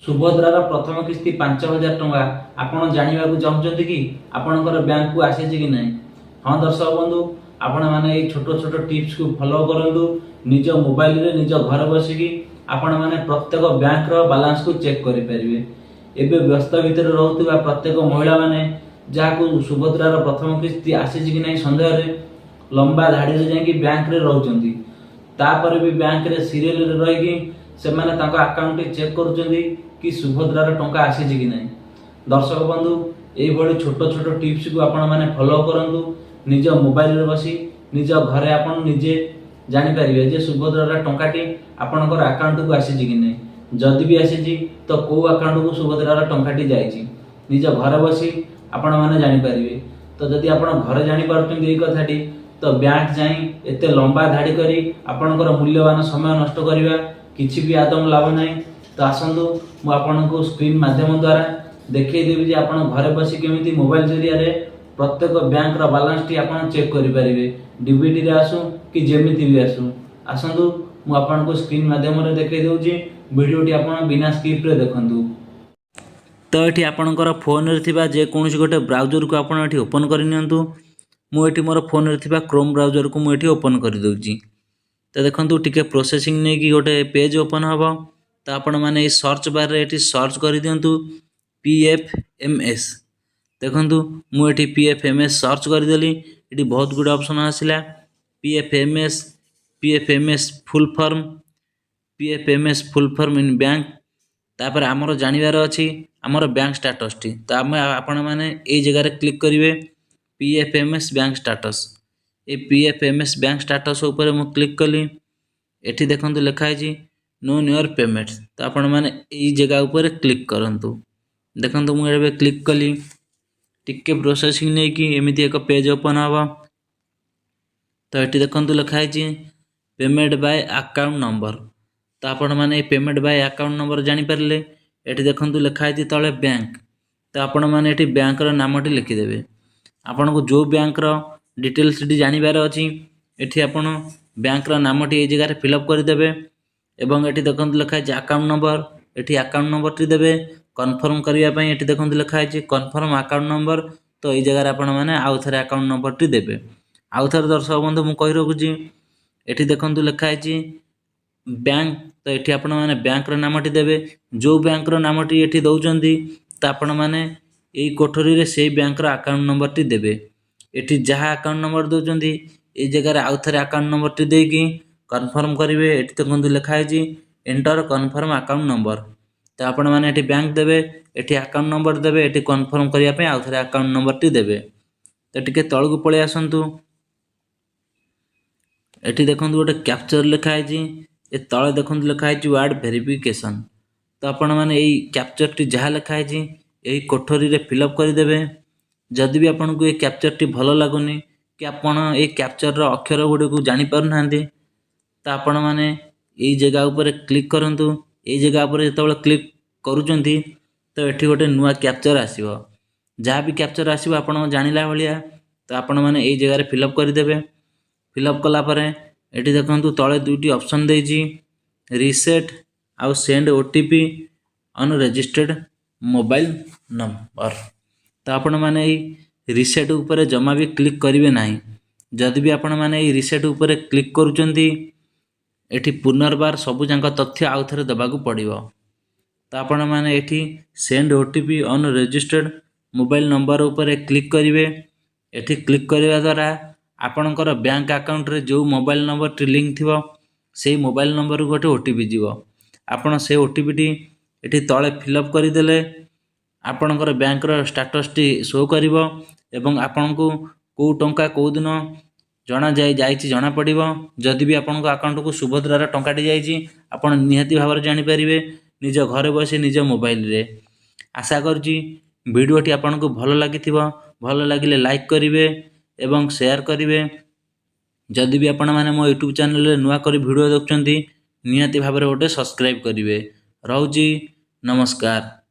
सुभद्रार प्रथम किस्ती 5,000 टंका आपण जानिबाकू चाहुचंती कि आपणकर बैंक को आसीछि कि नहीं। हाँ दर्शक बंधु, आपण माने ये छोट छोट टिप्स को फॉलो करंतु। निज मोबाइल रे निज घर बसिकी आपण माने प्रत्येक बैंक रो बैलेंस को चेक करि परिबे। एबे व्यस्त भितर रहउतबा प्रत्येक महिला माने जाहाकू सुभद्रार प्रथम किस्ती आसीछि कि नहीं संदेह रे लंबा धाड़ी रे जाकी बैंक रे रहउचंती। तापर भी बैंक रे सीरियल रे रहिकी सेमाने तांको अकाउंट चेक करूचंती कि सुभद्रार टंका आसीछि कि नहीं। दर्शक बंधु, एभली छोट छोट टिप्स को आपण माने फॉलो करंतु। निज मोबाइल रे बसी निज घरे आपण निजे जानि परिबे जे सुभद्रार टंकाटी आपणकर अकाउंट को आसीछि कि नहीं। जदि भी आसीछि तो को अकाउंट को सुभद्रार टंकाटी जाइछि निज घरे बसी आपण माने जानि परिबे। तो जदि आपण घरे जानि पारुछन्ती एई कथाटी तो बैंक जाई एते लंबा धाड़ी करी आपणकर मूल्यवान समय नष्ट करिवा किछि भी आदम लाभ नहीं। तो आसतु मु आपनको स्क्रीन माध्यम द्वारा देखै देबी जे आपण घरे बसी केमिति मोबाइल जरिया रे प्रत्येक बैंक रा बैलेंस टी आपण चेक करि परिबे। डीबीटी रे आसु कि जेमिति भी आसु, आसतु मु आपनको स्क्रीन माध्यम रे देखै देउची। वीडियोटी आपण बिना स्किप रे देखंतु। तो एठी आपणकर फोन रे थिबा जे कोनोसी गोटे ब्राउजर को आपण एठी ओपन करि नियंतु। मु एठी मोर फोन रे थिबा क्रोम ब्राउजर को मु एठी ओपन करि दउची। तो देखंतु टिके प्रोसेसिंग नै कि गोटे पेज ओपन हबो। तो आपण माने सर्च बार रे एठी सर्च करि दियंतु PFMS। देखंतु मु एठी PFMS सर्च करि देली। एठी बहुत गुड ऑप्शन आसिला PFMS full form, PFMS full form in bank. तापर हमर जानिबार अछि हमर बैंक स्टेटस टी। तो आपण माने ए जगह रे क्लिक करिवे PFMS बैंक स्टेटस। ए PFMS बैंक स्टेटस ऊपर मु क्लिक कली। एठी देखंतु लिखा है नोन योर पेमेंट। तो आपण माने ई जगह ऊपर क्लिक करंतु। देखंतु मु एबे क्लिक कली। टिके प्रोसेसिंग नै कि एमिति एक पेज ओपन हबो। तो एठी देखंतु लिखा है पेमेंट बाय अकाउंट नंबर। तो आपण माने पेमेंट बाय अकाउंट नंबर जानि परले। एठी देखंतु लिखा है तळे बैंक। तो आपण माने एठी बैंक रो नामटी लिखि देबे। आपण को जो बैंक रो डिटेल्स टी जानिबार अछि एठी आपण बैंक रो नामटी ए जगह रे फिल अप कर देबे। एवं एठी देखंतु लिखा है अकाउंट नंबर। एठी अकाउंट नंबर टी देबे। कन्फर्म करिया पई एठी देखंतु लिखा है कन्फर्म अकाउंट नंबर। तो ए जगह रे आपण माने आउ थरे अकाउंट नंबर टी देबे। आउ थरे दर्शक बंधु मु कहि रखुची एठी देखंतु लिखा है बैंक। तो एठी आपण माने बैंक रो नामटी देबे। जो बैंक रो नामटी एठी दउचंदी तो आपण माने एई कोठरी रे सेई बैंक रो अकाउंट नंबर टी देबे। एठी जहा अकाउंट नंबर दउचंदी ए जगह रे आउ थरे अकाउंट नंबर टी देकी कन्फर्म करिवे। एठी देखंतु लिखा है एंटर कन्फर्म अकाउंट नंबर। तो आपण माने एठी बैंक देबे, एठी अकाउंट नंबर देबे, एठी कन्फर्म करिया पे आउ थरे अकाउंट नंबर टी देबे। तो टिके तळकु पळे आसंतु। एठी देखंतु गोटे कैप्चर लिखा है। ए तळे देखंतु लिखा है वर्ड वेरिफिकेशन। तो आपण माने एई कैप्चर टी जहा लिखा है एई कोठरी रे फिल अप कर देबे। जदि भी आपन को ए कैप्चर टी भलो लागुनी कि आपण ए कैप्चर रो अक्षर गुडे को जानि पार नांदी तो आपण माने एई जगह ऊपर क्लिक करंतु। एई जगह ऊपर जेतबेले क्लिक करूचंती तो एठी गोटे नुवा कैप्चर आसीबो। जहा भी कैप्चर आसीबो आपण जानिला भलिया तो आपण माने एई जगह रे फिल अप कर देबे। फिल अप कला परे एठी देखंतु तळे दुईटी ऑप्शन देइची रीसेट आउ send OTP on registered mobile number. तो आपण माने एई रीसेट ऊपर जमा भी क्लिक करिवे नाही। जदि भी आपण माने एई रीसेट ऊपर क्लिक करूचंती एठी पुनर्बार सबु जांक तथ्य आउ थरे दबाकू पड़िबो। तो आपण माने एठी send OTP on registered mobile number ऊपर क्लिक करिवे। एठी क्लिक करिवा द्वारा आपणकर बैंक अकाउंट रे जो मोबाइल नंबर टी लिंक थिबो सेही मोबाइल नंबर को गोटे OTP जीवो। आपण से OTP टी एठी तळे फिल अप करि देले आपणकर बैंक रो स्टेटस टी शो करिवो एवं आपनको को टंका को दिन जना जाइछि जना पड़िबो। जदि भी आपनको अकाउंट को सुभद्रार टंकाटी जाइछि आपण निहाती भाବରେ जानि परिबे निज घरे बसी निज मोबाइल रे। आशा करछि वीडियोटी आपनको भलो लागिथिबो। भलो लागिले लाइक करिवे एवं शेयर करिवे। जदि भी आपण माने मो YouTube चैनल रे नुवा करी वीडियो देखुचंती निहाती भाବରେ गोटे सब्सक्राइब करिवे। रहउची नमस्कार।